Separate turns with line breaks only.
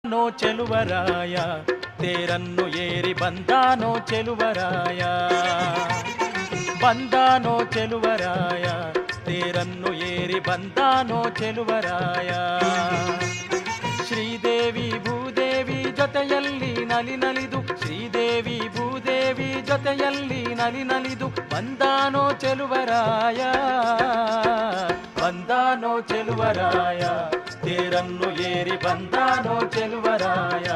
no Cheluvaraya ತೇರನ್ನು ಏರಿ ಬಂದಾನೋ ಚೆಲುವರಾಯ ಬಂದಾನೋ ಚೆಲುವರಾಯ ತೇರನ್ನು ಏರಿ ಬಂದಾನೋ ಚೆಲುವರಾಯ ಶ್ರೀದೇವಿ ಭೂದೇವಿ ಜೊತೆಯಲ್ಲಿ ನಲಿ ನಲಿದು ಶ್ರೀದೇವಿ ಭೂದೇವಿ ಜೊತೆಯಲ್ಲಿ ನಲಿ ನಲಿದು ಬಂದಾನೋ ಚೆಲುವರಾಯ ಬಂದಾನೋ ಚೆಲುವರಾಯ ತೇರನ್ನು ಏರಿ ಬಂದಾನೋ ಚೆಲುವರಾಯ